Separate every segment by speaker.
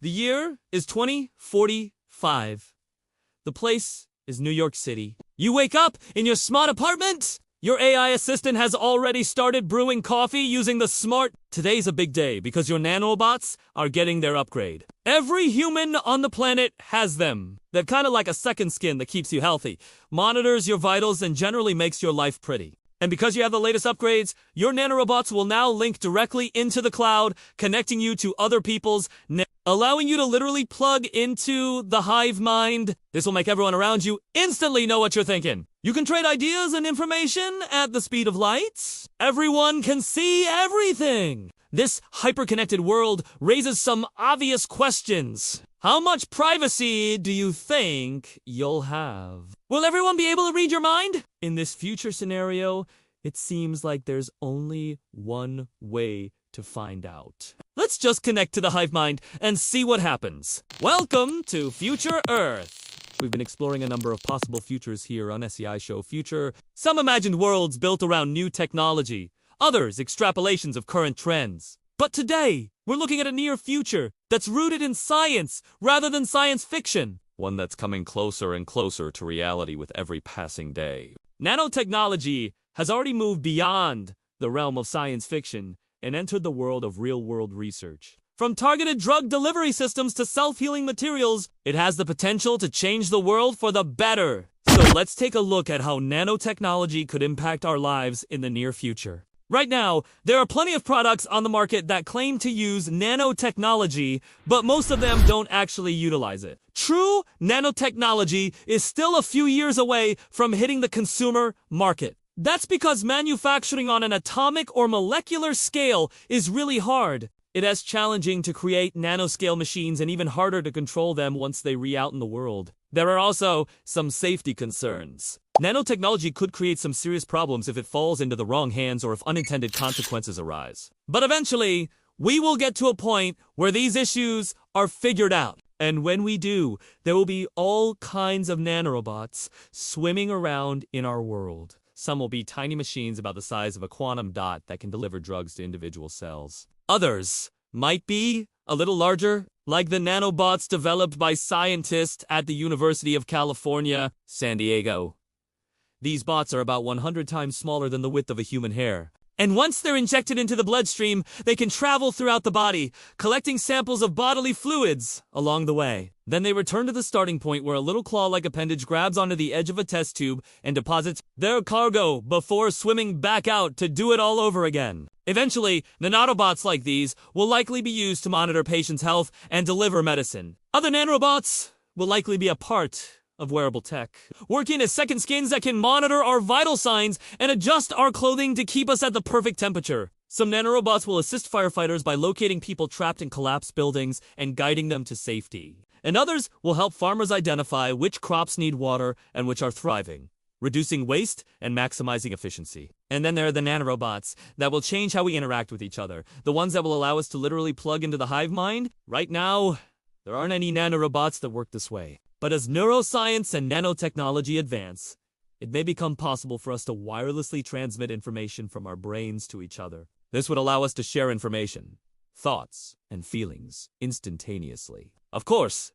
Speaker 1: The year is 2045. The place is New York City. You wake up in your smart apartment. Your AI assistant has already started brewing coffee using the smart. Today's a big day because your nanobots are getting their upgrade. Every human on the planet has them. They're kind of like a second skin that keeps you healthy, monitors your vitals, and generally makes your life pretty. And because you have the latest upgrades, your nanorobots will now link directly into the cloud, connecting you to other people's, allowing you to literally plug into the hive mind. This will make everyone around you instantly know what you're thinking. You can trade ideas and information at the speed of light. Everyone can see everything. This hyper-connected world raises some obvious questions. How much privacy do you think you'll have? Will everyone be able to read your mind? In this future scenario, it seems like there's only one way to find out. Let's just connect to the hive mind and see what happens. Welcome to Future Earth. We've been exploring a number of possible futures here on SEI Show Future. Some imagined worlds built around new technology, others extrapolations of current trends. But today, we're looking at a near future that's rooted in science rather than science fiction. One that's coming closer and closer to reality with every passing day. Nanotechnology has already moved beyond the realm of science fiction and entered the world of real-world research. From targeted drug delivery systems to self-healing materials, it has the potential to change the world for the better. So let's take a look at how nanotechnology could impact our lives in the near future. Right now, there are plenty of products on the market that claim to use nanotechnology, but most of them don't actually utilize it. True nanotechnology is still a few years away from hitting the consumer market. That's because manufacturing on an atomic or molecular scale is really hard. It is challenging to create nanoscale machines and even harder to control them once they re-out in the world. There are also some safety concerns. Nanotechnology could create some serious problems if it falls into the wrong hands or if unintended consequences arise. But eventually, we will get to a point where these issues are figured out. And when we do, there will be all kinds of nanorobots swimming around in our world. Some will be tiny machines about the size of a quantum dot that can deliver drugs to individual cells. Others might be a little larger, like the nanobots developed by scientists at the University of California, San Diego. These bots are about 100 times smaller than the width of a human hair. And once they're injected into the bloodstream, they can travel throughout the body, collecting samples of bodily fluids along the way. Then they return to the starting point where a little claw-like appendage grabs onto the edge of a test tube and deposits their cargo before swimming back out to do it all over again. Eventually, nanobots like these will likely be used to monitor patients' health and deliver medicine. Other nanobots will likely be a part of wearable tech, working as second skins that can monitor our vital signs and adjust our clothing to keep us at the perfect temperature. Some nanorobots will assist firefighters by locating people trapped in collapsed buildings and guiding them to safety. And others will help farmers identify which crops need water and which are thriving, reducing waste and maximizing efficiency. And then there are the nanorobots that will change how we interact with each other, the ones that will allow us to literally plug into the hive mind. Right now, there aren't any nanorobots that work this way. But as neuroscience and nanotechnology advance, it may become possible for us to wirelessly transmit information from our brains to each other. This would allow us to share information, thoughts, and feelings instantaneously. Of course,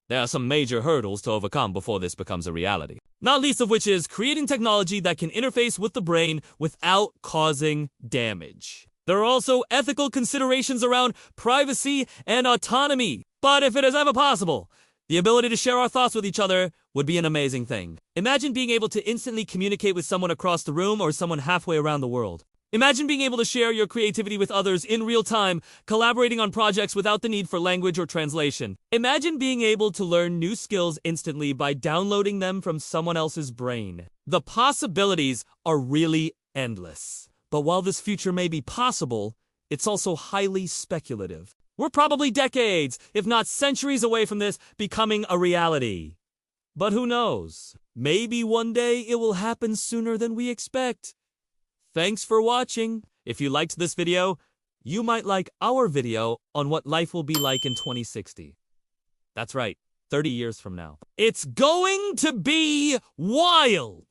Speaker 1: there are some major hurdles to overcome before this becomes a reality. Not least of which is creating technology that can interface with the brain without causing damage. There are also ethical considerations around privacy and autonomy. But if it is ever possible, the ability to share our thoughts with each other would be an amazing thing. Imagine being able to instantly communicate with someone across the room or someone halfway around the world. Imagine being able to share your creativity with others in real time, collaborating on projects without the need for language or translation. Imagine being able to learn new skills instantly by downloading them from someone else's brain. The possibilities are really endless. But while this future may be possible, it's also highly speculative. We're probably decades, if not centuries away from this becoming a reality. But who knows? Maybe one day it will happen sooner than we expect. Thanks for watching. If you liked this video, you might like our video on what life will be like in 2060. That's right, 30 years from now. It's going to be wild!